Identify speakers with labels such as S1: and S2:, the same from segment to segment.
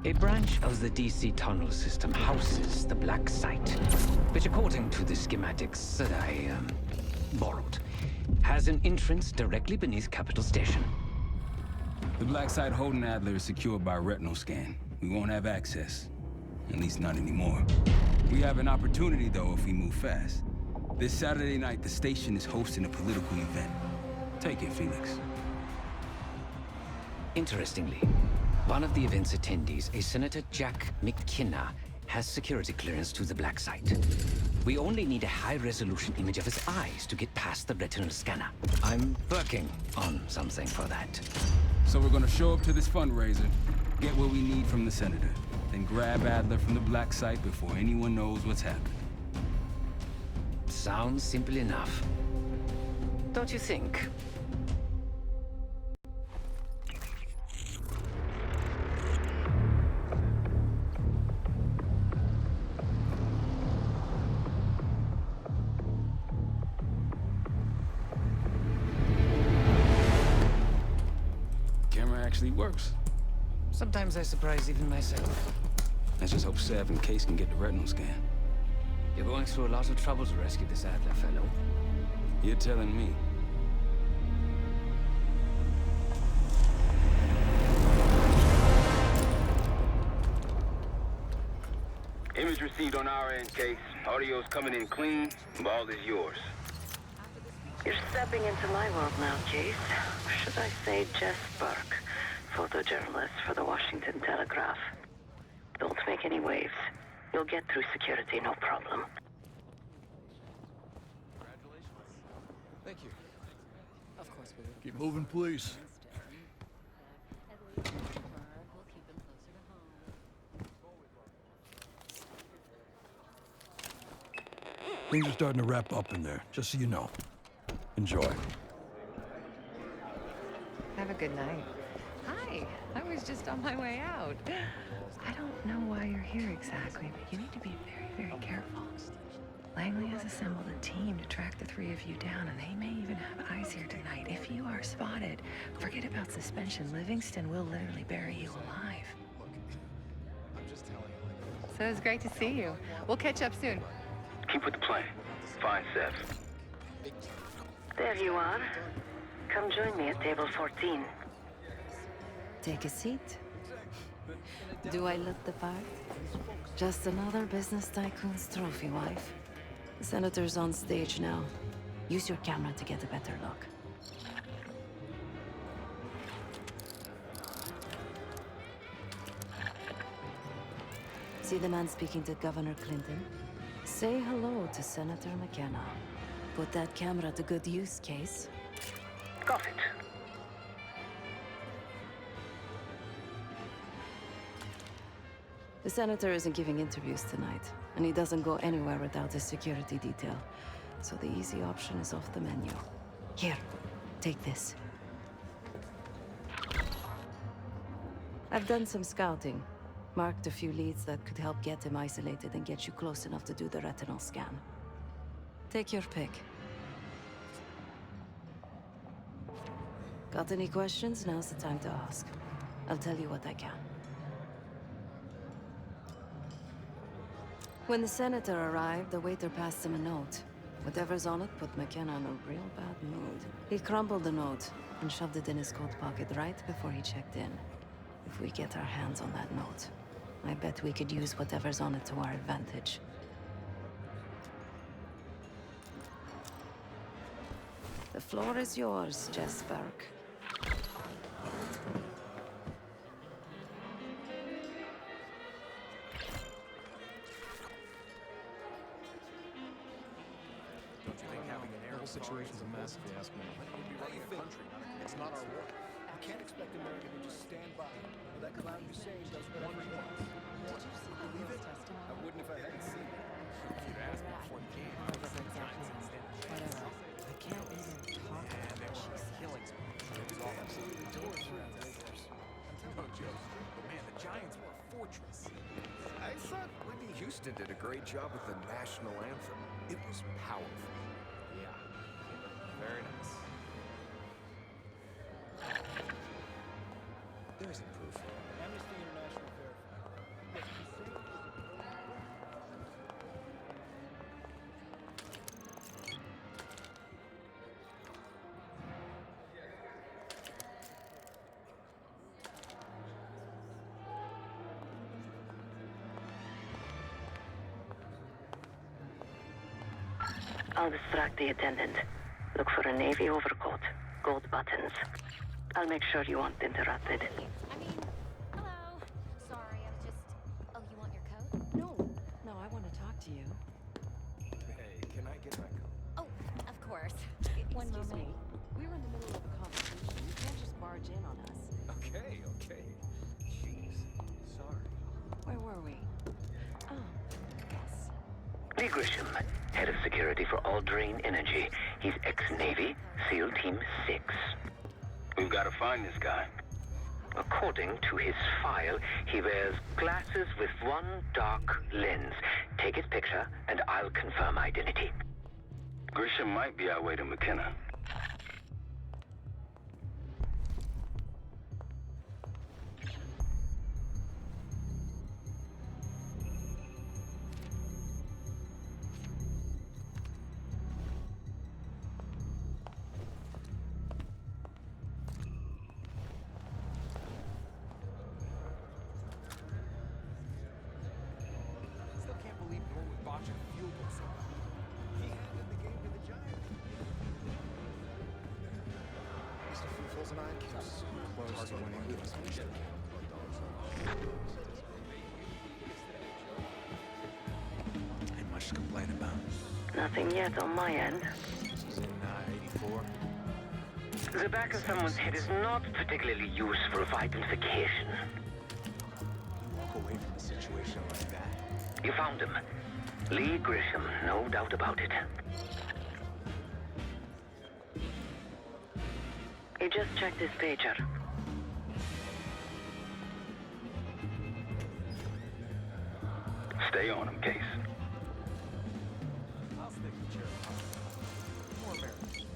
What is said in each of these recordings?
S1: A branch of the DC tunnel system houses the Black Site, which according to the schematics that I borrowed, has an entrance directly beneath Capital Station.
S2: The Black Site holding Adler is secured by retinal scan. We won't have access. At least not anymore. We have an opportunity, though, if we move fast. This Saturday night, the station is hosting a political event. Take it, Felix.
S1: Interestingly, one of the event's attendees, a Senator Jack McKenna, has security clearance to the Black Site. We only need a high-resolution image of his eyes to get past the retinal scanner. I'm working on something for that.
S2: So we're gonna show up to this fundraiser, get what we need from the Senator, then grab Adler from the Black Site before anyone knows what's happened.
S1: Sounds simple enough. Don't you think?
S2: Camera actually works.
S1: Sometimes I surprise even myself.
S2: Let's just hope Sev and Case can get the retinal scan.
S1: You're going through a lot of trouble to rescue this Adler fellow.
S2: You're telling me.
S3: Image received on our end, Case. Audio's coming in clean. Ball is yours.
S4: You're stepping into my world now, Case. Or should I say Jess Burke, photojournalist for the Washington Telegraph. Don't make any waves. You'll get through security, no problem.
S5: Thank you. Of course we will.
S6: Keep moving, please. Things are starting to wrap up in there, just so you know. Enjoy.
S7: Have a good night. Hi, I was just on my way out. I don't know why you're here exactly, but you need to be very, very careful. Langley has assembled a team to track the three of you down, and they may even have eyes here tonight. If you are spotted, forget about suspension. Livingston will literally bury you alive. So it's great to see you. We'll catch up soon.
S3: Keep with the plan. Find Sev.
S4: There you are. Come join me at table 14.
S8: Take a seat. Do I look the part? Just another business tycoon's trophy wife. The Senator's on stage now. Use your camera to get a better look. See the man speaking to Governor Clinton? Say hello to Senator McKenna. Put that camera to good use, Case.
S3: Got it.
S8: The Senator isn't giving interviews tonight, and he doesn't go anywhere without his security detail. So the easy option is off the menu. Here, take this. I've done some scouting. Marked a few leads that could help get him isolated and get you close enough to do the retinal scan. Take your pick. Got any questions? Now's the time to ask. I'll tell you what I can. When the Senator arrived, the waiter passed him a note. Whatever's on it put McKenna in a real bad mood. He crumpled the note and shoved it in his coat pocket right before he checked in. If we get our hands on that note, I bet we could use whatever's on it to our advantage. The floor is yours, Jess Burke.
S5: Don't you think having an air situation's a mess, if you ask me? We'd be running a country, it's not our war. You can't expect America to just stand by. Let Saddam Hussein does whatever he wants. Did you see believe it? I wouldn't if I hadn't seen it. If you'd asked me before the game, I would have
S7: Whatever. I can't even talk about it. She's killing me.
S5: It was all absolutely torture around there. No joke. But man, the Giants were a fortress. I thought Whitney Houston did a great job with the national anthem. It was powerful. Yeah. Very nice. There isn't proof. Amnesty International verified.
S4: I'll distract the attendant. Look for a navy overcoat, gold buttons. I'll make sure you aren't interrupted.
S9: I mean, hello. Sorry, I was just... Oh, you want your coat?
S8: No, I want to talk to you.
S5: Hey, can I get my coat?
S9: Oh, of course. One
S8: Excuse
S9: moment.
S8: me. We were in the middle of a conversation. You can't just barge in on us.
S5: Okay. Jeez. Sorry.
S8: Where were we? Oh, yes.
S1: Lee Grisham, head of security for Alderain Energy. He's ex-Navy, SEAL Team 6.
S3: We've got to find this guy.
S1: According to his file, he wears glasses with one dark lens. Take his picture, and I'll confirm identity.
S3: Grisham might be our way to McKenna.
S5: Still can't believe Norwood botched a field goal so well. He handed the game to the Giants. Mr. Fulfills and I keep super close to winning this weekend.
S2: Ain't much to complain about.
S4: Nothing yet on my end.
S5: This is in 84.
S1: The back of someone's head is not particularly useful for identification.
S5: You walk away from a situation like that.
S1: You found him. Lee Grisham, no doubt about it.
S4: He just checked his pager.
S3: Stay on him, Case.
S5: I'll stick with Jerry. More American.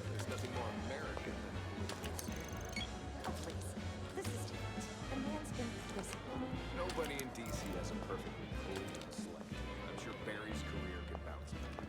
S5: There's nothing more American than
S9: Oh, please. This is different. The man's been twisted.
S5: nobody in DC has a perfectly clean slate. I'm sure Barry's career could bounce back.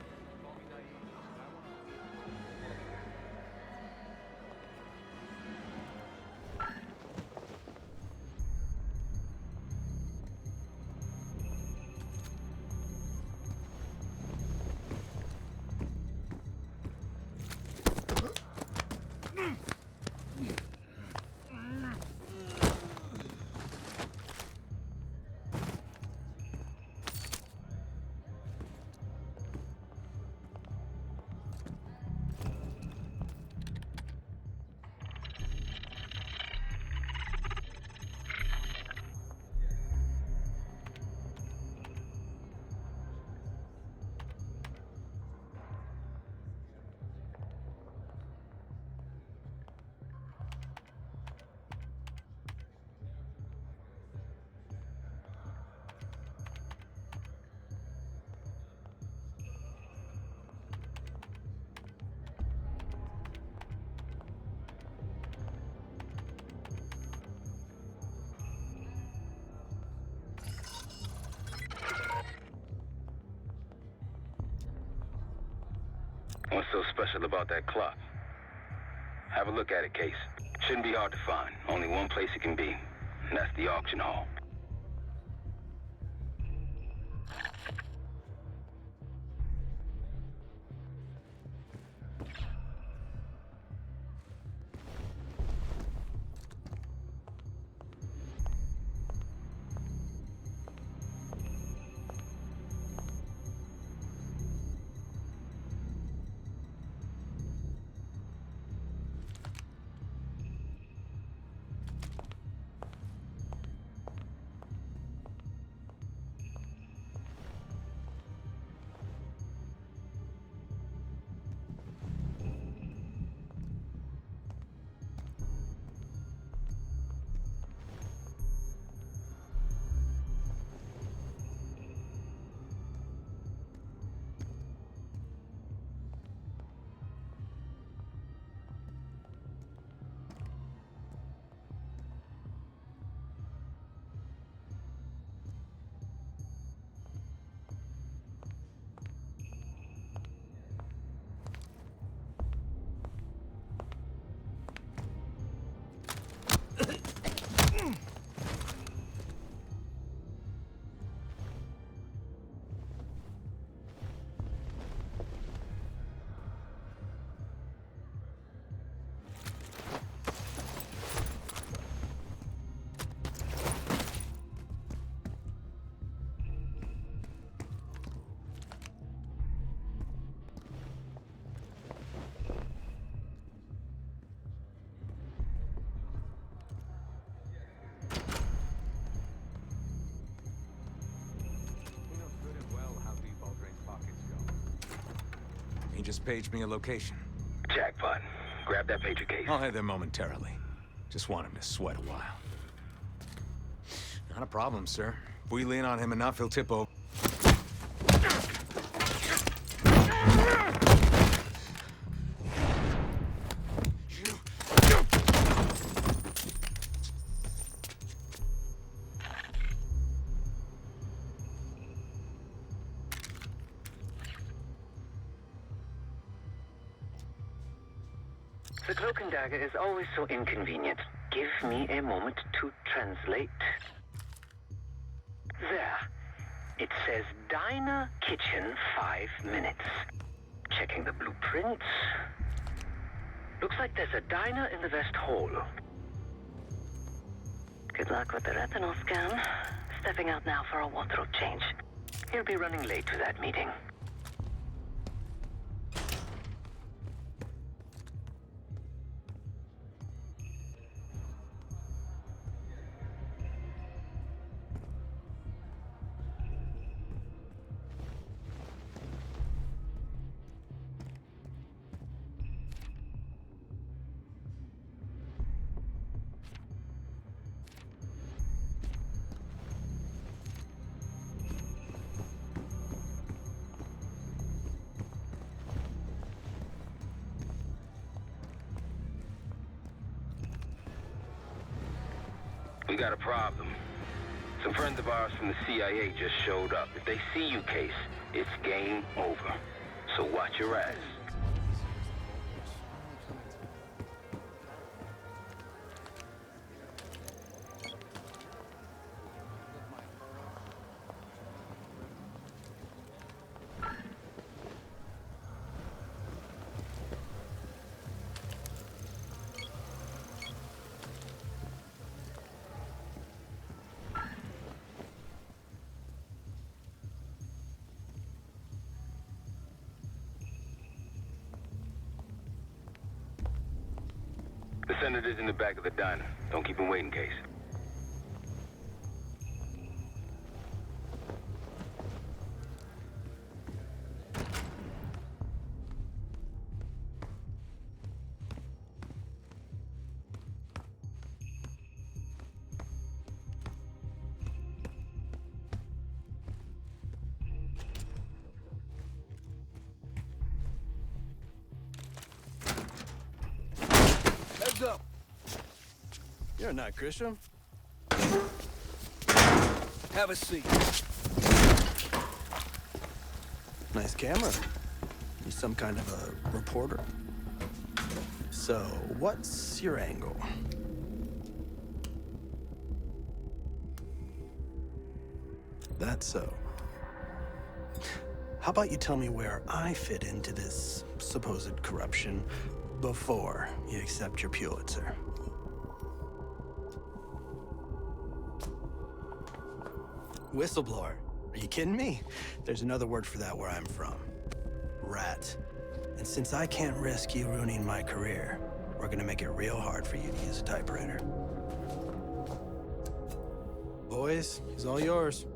S3: What's so special about that clock? Have a look at it, Case. Shouldn't be hard to find. Only one place it can be, and that's the auction hall.
S10: He just paged me a location.
S3: Jackpot. Grab that pager case.
S10: I'll head there momentarily. Just want him to sweat a while. Not a problem, sir. If we lean on him enough, he'll tip over.
S1: The cloak and dagger is always so inconvenient. Give me a moment to translate. There. It says Diner Kitchen 5 minutes. Checking the blueprints. Looks like there's a diner in the West Hall.
S4: Good luck with the retinal scan. Stepping out now for a wardrobe change.
S1: He'll be running late to that meeting.
S3: We got a problem. Some friends of ours from the CIA just showed up. If they see you, Case, it's game over. So watch your ass. The senator's in the back of the diner. Don't keep him waiting, Case.
S6: Heads up! You're not Grisham. Have a seat. Nice camera. You some kind of a reporter? So, what's your angle? That's so. How about you tell me where I fit into this supposed corruption before you accept your Pulitzer? Whistleblower. Are you kidding me? There's another word for that where I'm from. Rat. And since I can't risk you ruining my career, we're gonna make it real hard for you to use a typewriter. Boys, he's all yours.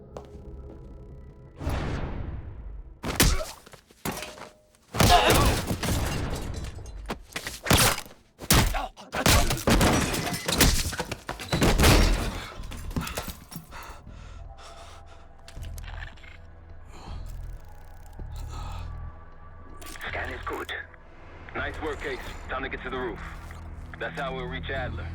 S1: Scan is good.
S3: Nice work, Case. Time to get to the roof. That's how we'll reach Adler.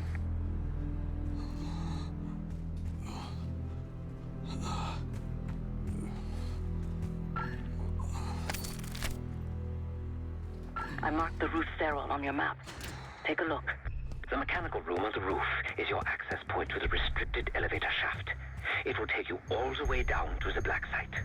S4: I marked the roof stairwell on your map. Take a look.
S1: The mechanical room on the roof is your access point to the restricted elevator shaft. It will take you all the way down to the black site.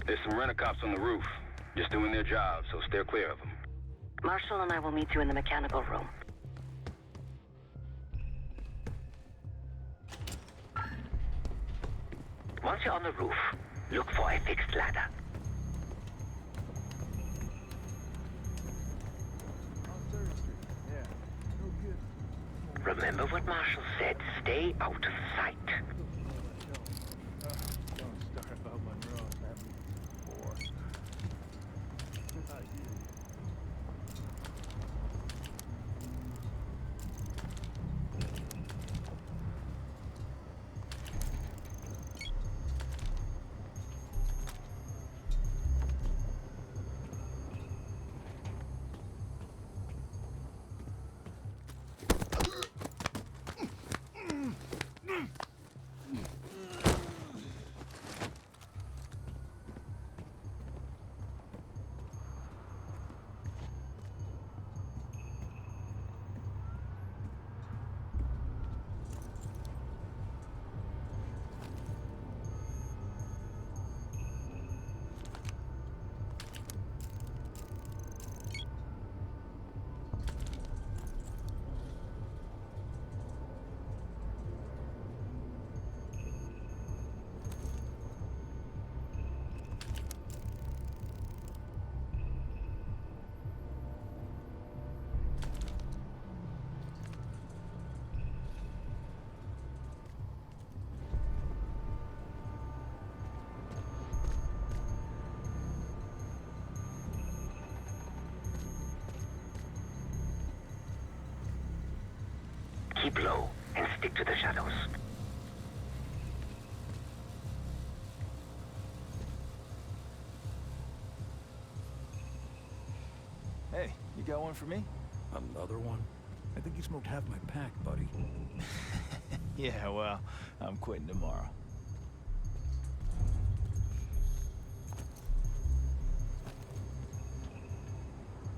S3: There's some rent-a-cops on the roof. Just doing their job, so steer clear of them.
S4: Marshall and I will meet you in the mechanical room. Once you're on the roof, look for a fixed ladder. Remember what Marshall said. Stay out of sight.
S5: Don't start about Monroe. Happened before.
S4: Keep low and stick to the shadows.
S11: Hey, you got one for me?
S5: Another one? I think you smoked half my pack, buddy.
S11: Yeah, well, I'm quitting tomorrow.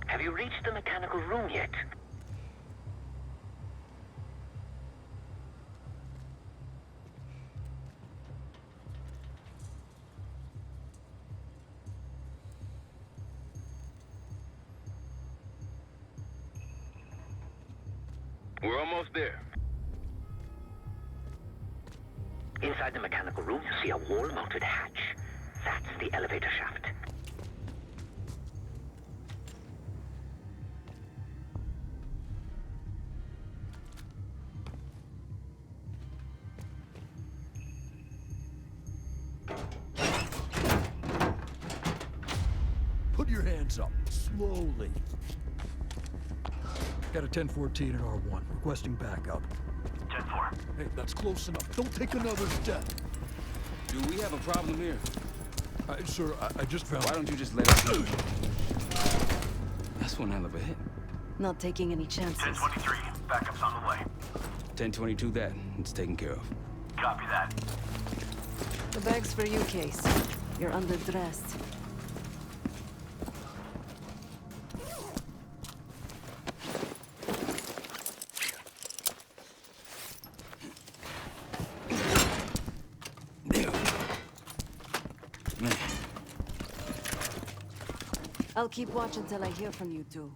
S4: Have you reached the mechanical room yet?
S3: We're almost there.
S4: Inside the mechanical room, you see a wall-mounted hatch. That's the elevator shaft.
S5: Put your hands up, slowly. Got a 1014 in R1, requesting backup.
S3: 10-4.
S5: Hey, that's close enough. Don't take another step.
S2: Do we have a problem here?
S5: Sir, I just found...
S2: Why don't you just let us know? That's one hell of a hit.
S8: Not taking any chances.
S3: 1023. Backup's on the way.
S2: 1022 that. It's taken care of.
S3: Copy that.
S8: The bag's for you, Case. You're underdressed. I'll keep watch until I hear from you two.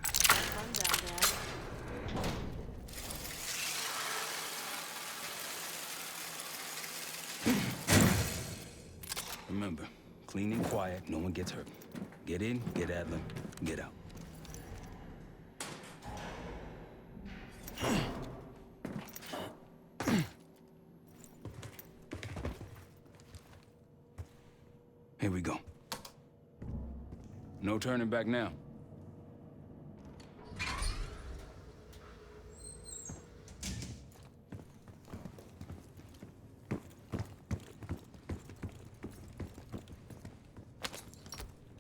S8: Have fun down there.
S2: Remember, clean and quiet, no one gets hurt. Get in, get Adler, get out. Here we go. No turning back now.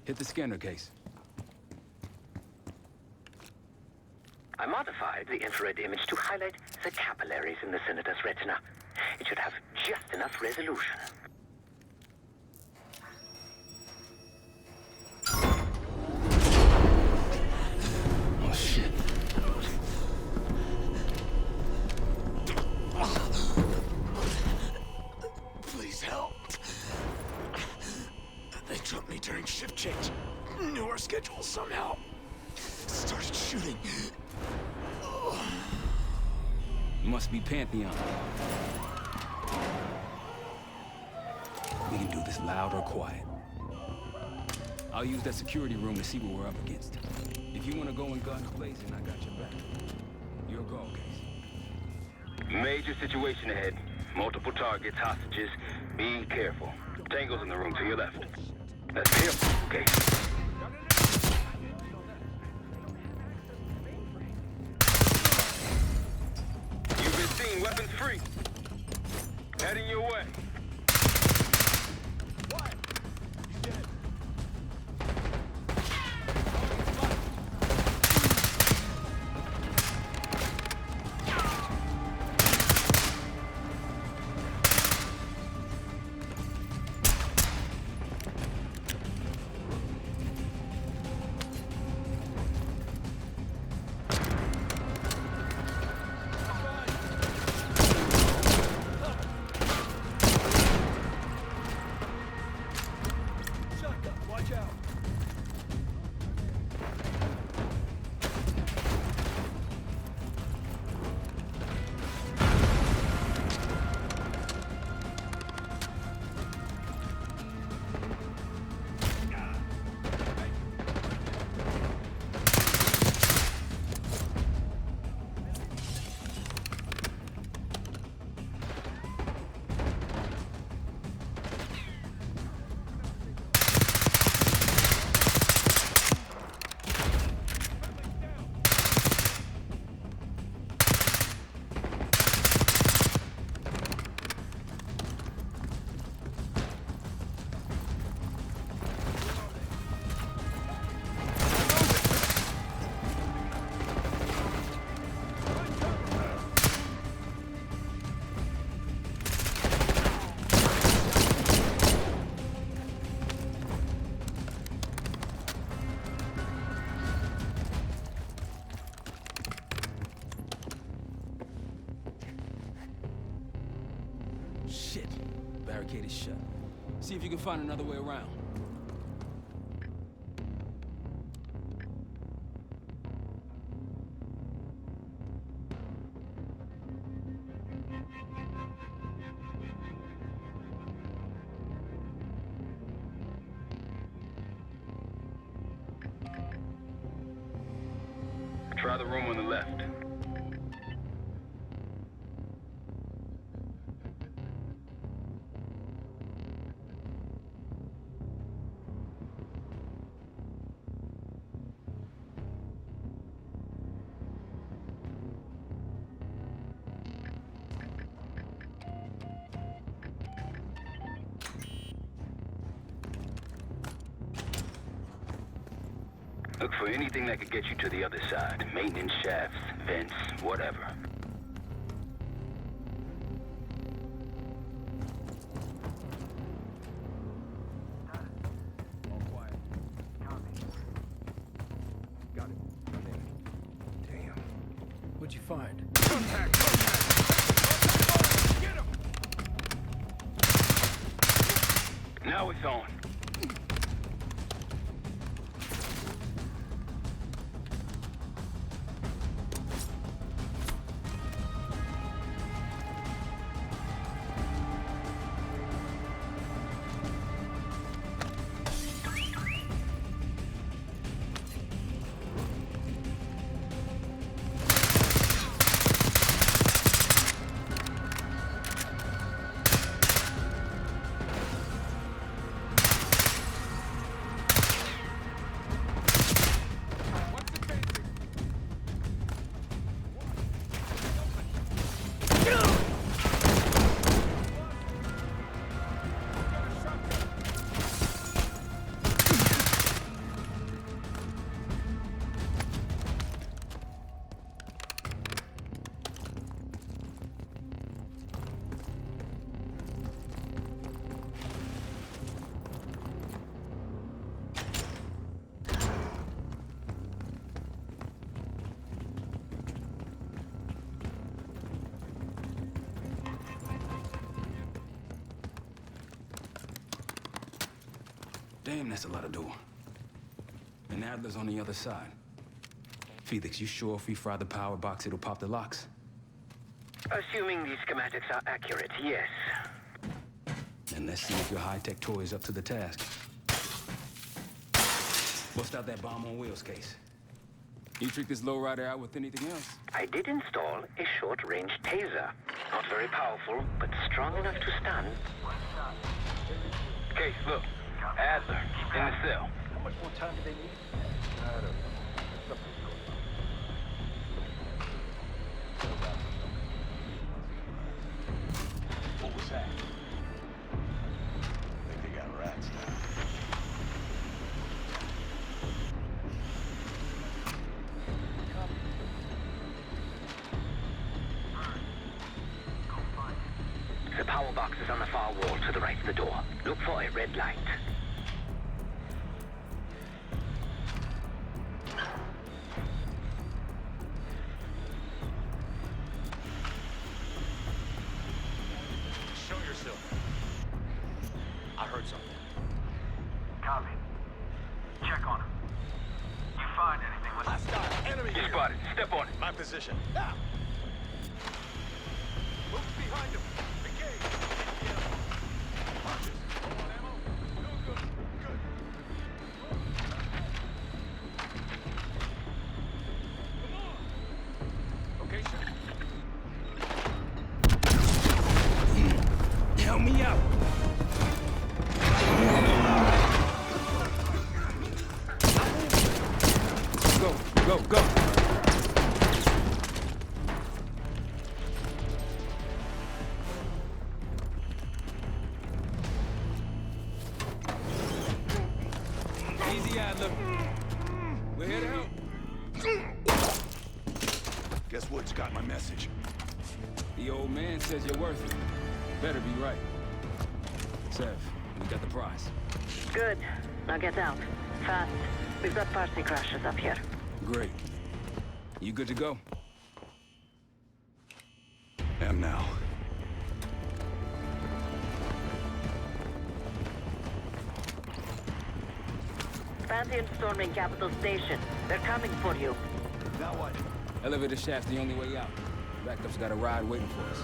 S2: Hit the scanner, Case.
S4: I modified the infrared image to highlight the capillaries in the Senator's retina. It should have just enough resolution.
S2: Oh, shit.
S10: our schedules somehow. Started shooting.
S2: Must be Pantheon. We can do this loud or quiet. I'll use that security room to see what we're up against. If you want to go in guns blazing, I got your back. Your call, Case.
S3: Major situation ahead. Multiple targets, hostages. Be careful. Tango's in the room to your left. That's careful, okay? You've been seen, weapons free. Heading your way.
S2: Shit. Barricade is shut. See if you can find another way around.
S3: Try the room on the left. Look for anything that could get you to the other side. Maintenance shafts, vents, whatever.
S2: All quiet.
S10: Got it. Damn.
S6: What'd you find?
S10: Contact! Contact! Get him!
S3: Now it's on.
S2: Damn, that's a lot of door. And Adler's on the other side. Felix, you sure if we fry the power box, it'll pop the locks?
S3: Assuming these schematics are accurate, yes.
S2: And let's see if your high-tech toy is up to the task. Bust out that bomb on wheels case. You trick this lowrider out with anything else?
S3: I did install a short-range taser. Not very powerful, but strong enough to stun. Case, look. Adler, in the cell.
S5: How much more time do they need? I don't know. Something's going on. What was that? I think they got rats now.
S3: The power box is on the far wall to the right of the door. Look for a red light.
S5: Show yourself. I heard something.
S3: Copy. Check on him. You find anything with
S5: Hostile enemy
S3: You
S5: here.
S3: spotted. Step on it.
S5: My position. Now. Move behind him. Engage. Marches. Hold on, ammo. No good. Good.
S2: Okay, sir. Help me out. Go, go. Easy, Adler. We're here to help.
S10: Guess Wood's got my message.
S2: The old man says you're worth it. Better be right. Sev, we got the prize.
S4: Good. Now get out. Fast. We've got party crashers up here.
S2: Great. You good to go?
S10: Am now.
S4: Pantheon storming Capital Station. They're coming for you.
S5: Now what?
S2: Elevator shaft's the only way out. Backup's got a ride waiting for us.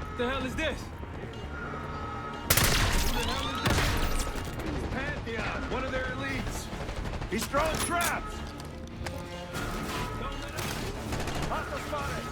S2: What the hell is this?
S5: Pantheon, one of their elites. He's throwing traps. Hostile spotted.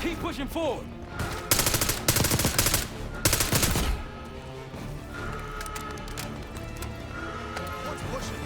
S2: Keep pushing forward.
S5: What's pushing?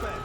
S5: suspect.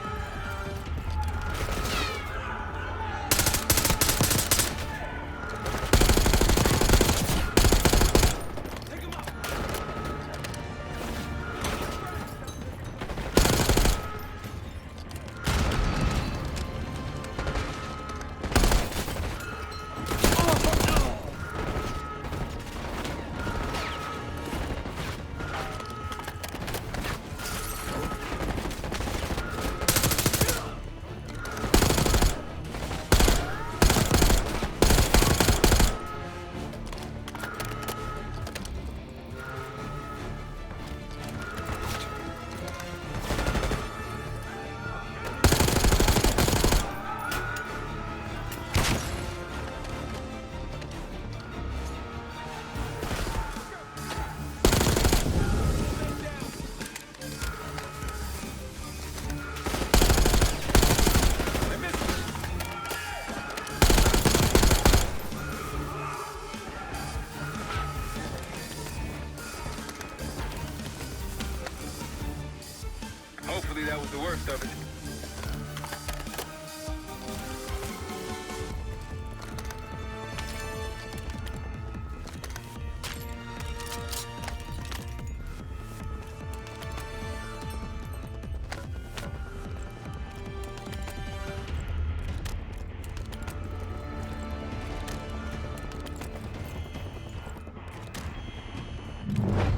S3: Hopefully that was the worst of it.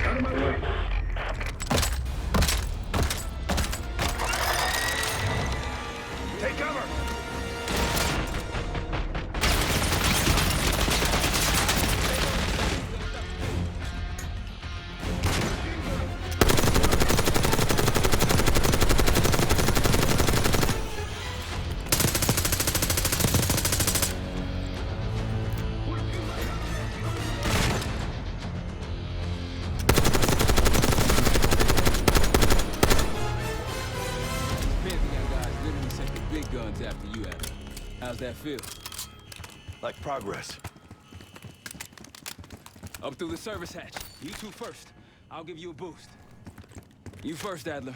S3: Out of my way. Take cover!
S2: Guns after you have it. How's that feel?
S10: Like progress.
S2: Up through the service hatch. You two first. I'll give you a boost. You first, Adler.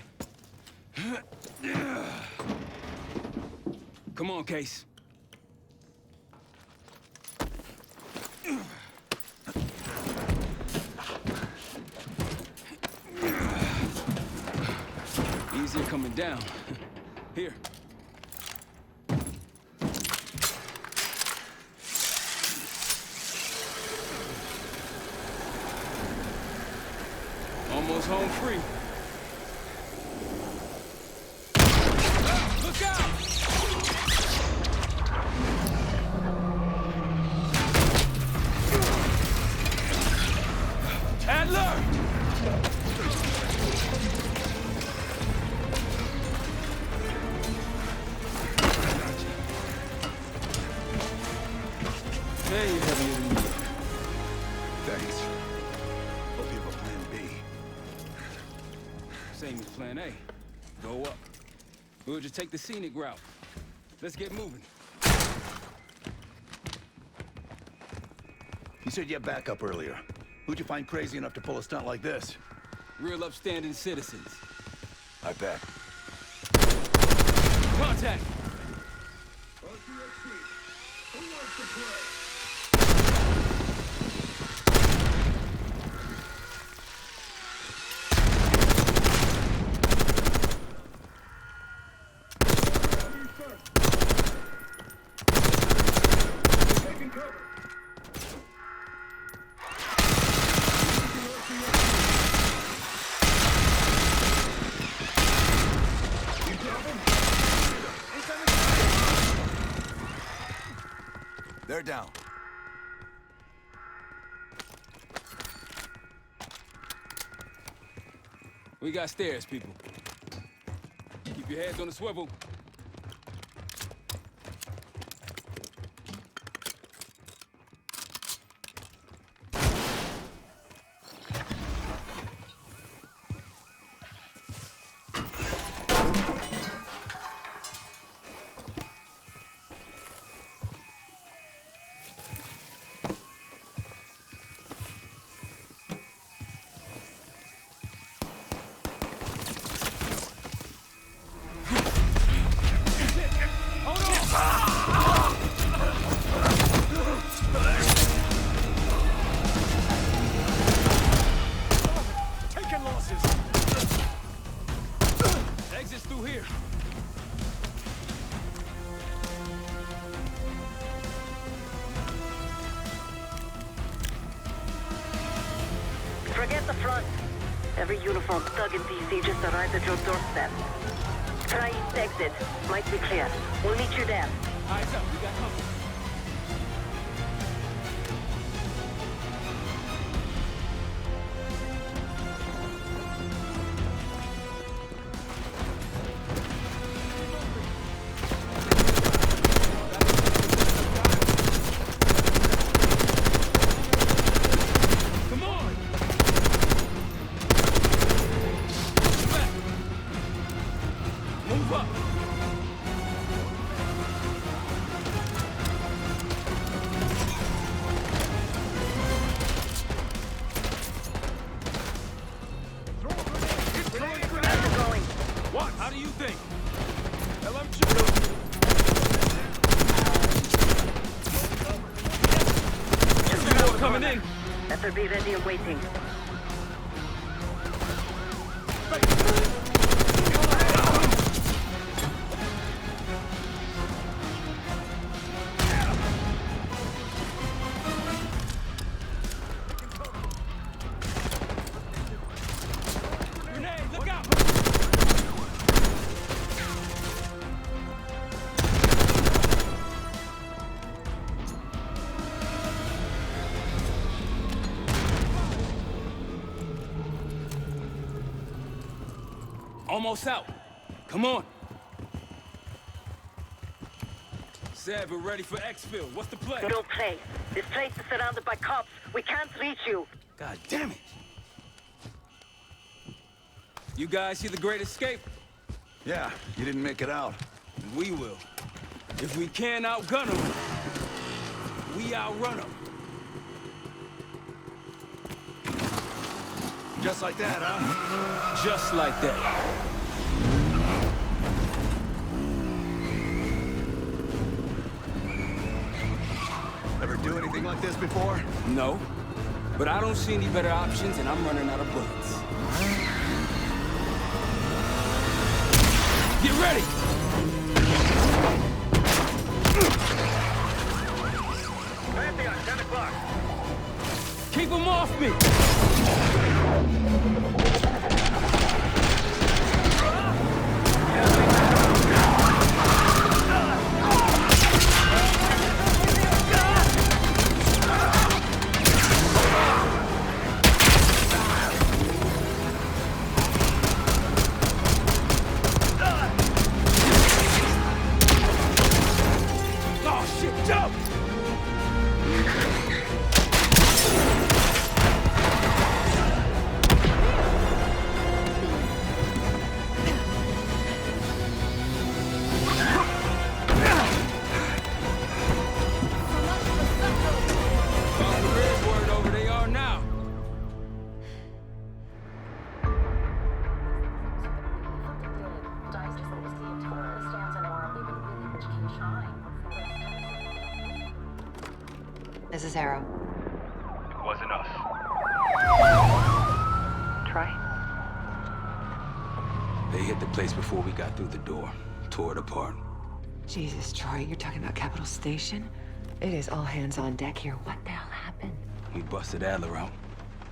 S2: Come on, Case. Easier coming down. Here. Almost home free. Look out! Adler! Hey, you heavier than me.
S10: Thanks. Hope you have a plan B.
S2: Same as plan A. Go up. We'll just take the scenic route. Let's get moving.
S10: You said you had backup earlier. Who'd you find crazy enough to pull a stunt like this?
S2: Real upstanding citizens.
S10: I bet.
S2: Contact!
S10: They're down.
S2: We got stairs, people. Keep your heads on the swivel.
S4: Forget the front. Every uniform thug in DC just arrived at your doorstep. Try east exit. Might be clear. We'll meet you there.
S2: Eyes up, we got company. What? How do you think? Just more coming in.
S4: Better be ready and waiting.
S2: Grenade, look out! Almost out. Come on. Sav, we're ready for exfil. What's the play?
S4: No play. This place is surrounded by cops. We can't reach you.
S2: God damn it. You guys see the Great Escape?
S10: Yeah, you didn't make it out.
S2: We will. If we can't outgun them, we outrun them.
S10: Just like that, huh?
S2: Just like that.
S10: Ever do anything like this before?
S2: No, but I don't see any better options and I'm running out of bullets. Get ready!
S3: Pantheon, 10 o'clock.
S2: Keep them off me! Oh shit, jump!
S7: This is Arrow.
S3: It wasn't us.
S7: Troy?
S2: They hit the place before we got through the door. Tore it apart.
S7: Jesus, Troy, you're talking about Capital Station? It is all hands on deck here. What the hell happened?
S2: We busted Adler out.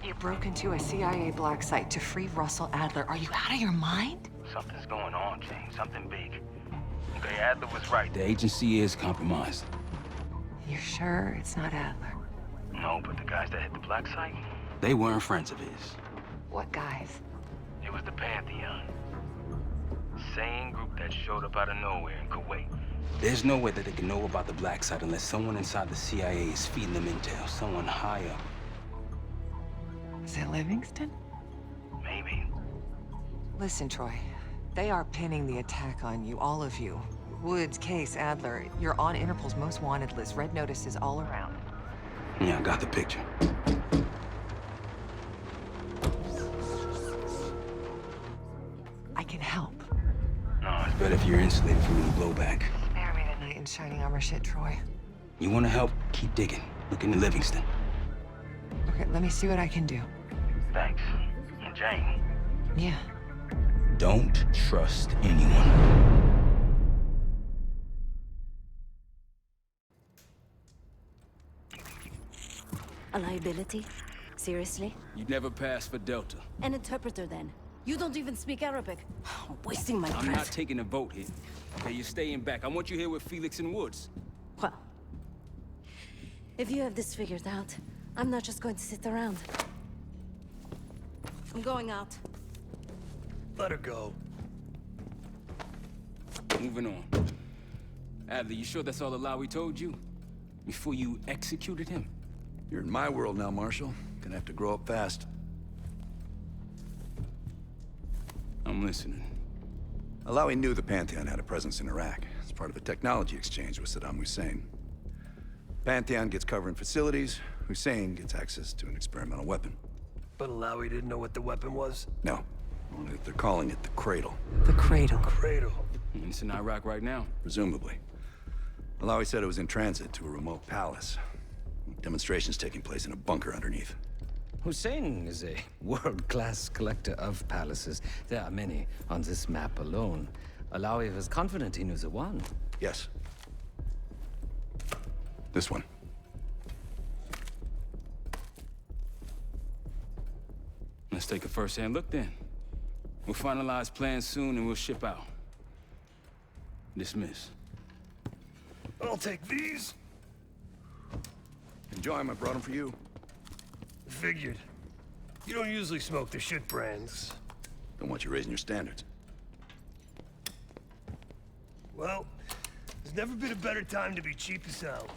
S7: You broke into a CIA black site to free Russell Adler. Are you out of your mind?
S3: Something's going on, James. Something big. Okay, Adler was right.
S2: The agency is compromised.
S7: You're sure it's not Adler?
S3: No, but the guys that hit the black site,
S2: They weren't friends of his.
S7: What guys?
S3: it was the Pantheon. Same group that showed up out of nowhere in Kuwait.
S2: There's no way that they can know about the black site unless someone inside the CIA is feeding them intel. Someone high up.
S7: Is it Livingston?
S3: Maybe.
S7: Listen, Troy. They are pinning the attack on you, all of you. Woods, Case, Adler. You're on Interpol's most wanted list. Red notices all around.
S2: Yeah, I got the picture.
S7: I can help.
S3: No, it's
S2: Better if you're insulated from any blowback.
S7: Spare me the knight in shining armor shit, Troy.
S2: You want to help? Keep digging. Look into Livingston.
S7: Okay, let me see what I can do.
S3: thanks. And Jane.
S7: Yeah.
S2: Don't trust anyone.
S9: A liability?
S8: Seriously?
S2: You'd never pass for Delta.
S8: An interpreter, then. You don't even speak Arabic. I'm wasting my breath.
S2: I'm not taking a vote here. Okay, you're staying back. I want you here with Felix and Woods.
S8: Well, if you have this figured out, I'm not just going to sit around. I'm going out.
S5: Let her go.
S2: Moving on. Adler, you sure that's all the lie we told you? Before you executed him?
S10: You're in my world now, Marshal. Gonna have to grow up fast.
S2: I'm listening.
S10: Alawi knew the Pantheon had a presence in Iraq. It's part of a technology exchange with Saddam Hussein. Pantheon gets covering facilities. Hussein gets access to an experimental weapon.
S5: But Alawi didn't know what the weapon was?
S10: No. Only that they're calling it the Cradle.
S8: The Cradle.
S5: Cradle.
S2: It's in Iraq right now.
S10: Presumably. Alawi said it was in transit to a remote palace. Demonstrations taking place in a bunker underneath.
S1: Hussein is a world-class collector of palaces. There are many on this map alone. Alawi was confident he knew the one.
S10: Yes. This one.
S2: Let's take a first-hand look then. We'll finalize plans soon and we'll ship out. Dismiss.
S5: I'll take these.
S10: Enjoy them. I brought them for you.
S5: Figured. You don't usually smoke the shit brands.
S10: Don't want you raising your standards.
S5: Well, there's never been a better time to be cheap as hell.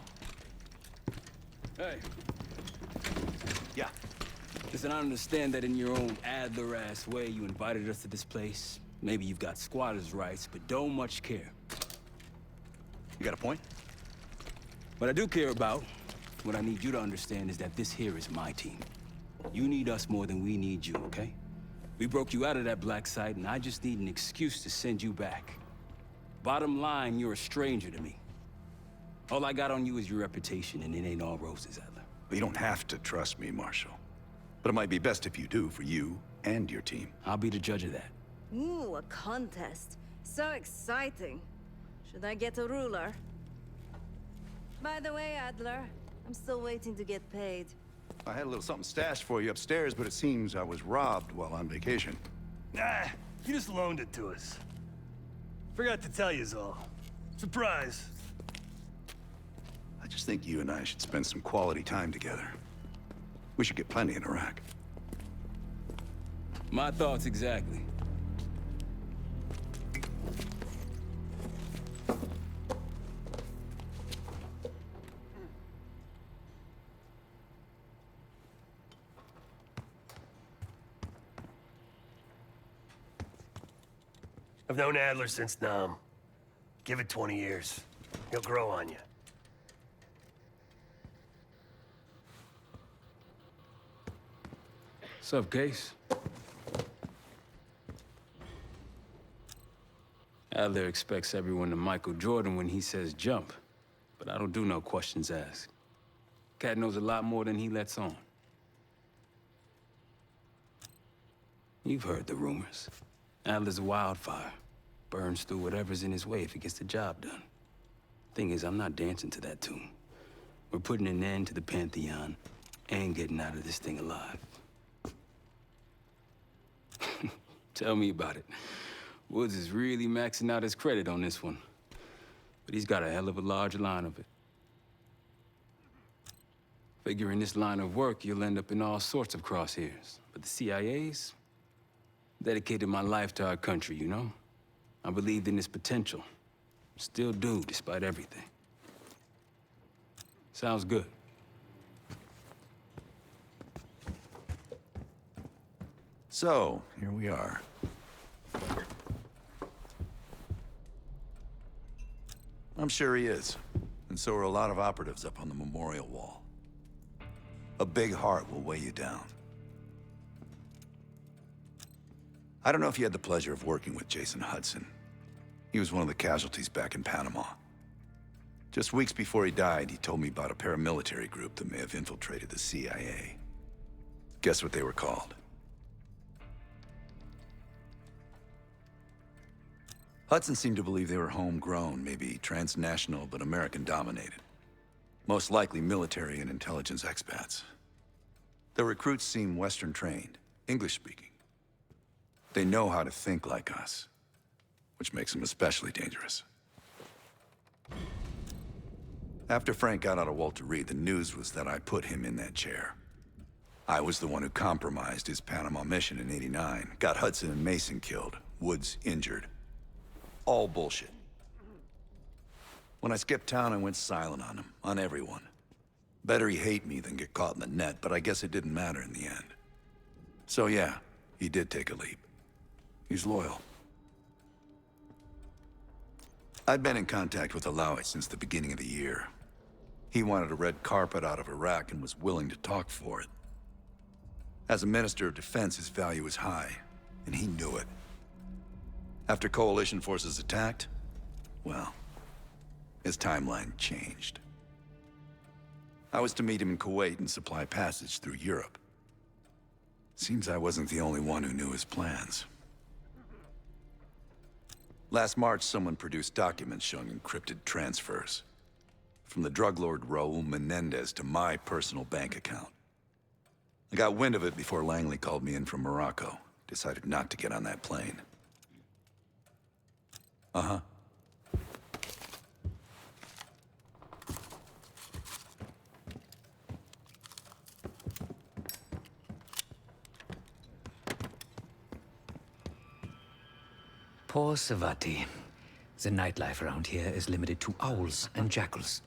S2: Hey.
S10: Yeah.
S2: Listen, I understand that in your own Adler-ass way you invited us to this place. Maybe you've got squatters' rights, but don't much care.
S10: You got a point?
S2: What I do care about, what I need you to understand is that this here is my team. You need us more than we need you, okay? We broke you out of that black site, and I just need an excuse to send you back. Bottom line, you're a stranger to me. All I got on you is your reputation, and it ain't all roses, Adler.
S10: But you don't have to trust me, Marshal. But it might be best if you do, for you and your team.
S2: I'll be the judge of that.
S8: Ooh, a contest. So exciting. Should I get a ruler? By the way, Adler, I'm still waiting to get paid.
S10: I had a little something stashed for you upstairs, but it seems I was robbed while on vacation.
S5: Nah, you just loaned it to us. Forgot to tell yous all. Surprise.
S10: I just think you and I should spend some quality time together. We should get plenty in Iraq.
S2: My thoughts exactly.
S5: I've known Adler since Nam. Give it 20 years. He'll grow on you.
S2: What's up, Case? Adler expects everyone to Michael Jordan when he says jump, but I don't do no questions asked. Cat knows a lot more than he lets on. You've heard the rumors. Adler's a wildfire. Burns through whatever's in his way if he gets the job done. Thing is, I'm not dancing to that tune. We're putting an end to the Pantheon and getting out of this thing alive. Tell me about it. Woods is really maxing out his credit on this one. But he's got a hell of a large line of it. Figure in this line of work, you'll end up in all sorts of crosshairs. But the CIA's dedicated my life to our country, you know? I believed in its potential. Still do, despite everything. Sounds good.
S10: So, here we are. I'm sure he is. And so are a lot of operatives up on the memorial wall. A big heart will weigh you down. I don't know if you had the pleasure of working with Jason Hudson. He was one of the casualties back in Panama. Just weeks before he died, he told me about a paramilitary group that may have infiltrated the CIA. Guess what they were called? Hudson seemed to believe they were homegrown, maybe transnational, but American-dominated. Most likely military and intelligence expats. The recruits seem Western trained, English speaking. They know how to think like us, which makes them especially dangerous. After Frank got out of Walter Reed, the news was that I put him in that chair. I was the one who compromised his Panama mission in '89, got Hudson and Mason killed, Woods injured. All bullshit. When I skipped town, I went silent on him, on everyone. Better he hate me than get caught in the net, but I guess it didn't matter in the end. So yeah, he did take a leap. He's loyal. I'd been in contact with Alawi since the beginning of the year. He wanted a red carpet out of Iraq and was willing to talk for it. As a Minister of Defense, his value was high, and he knew it. After coalition forces attacked, well, his timeline changed. I was to meet him in Kuwait and supply passage through Europe. Seems I wasn't the only one who knew his plans. Last March, someone produced documents showing encrypted transfers. From the drug lord Raul Menendez to my personal bank account. I got wind of it before Langley called me in from Morocco. Decided not to get on that plane. Uh-huh.
S1: Poor Savati. The nightlife around here is limited to owls and jackals.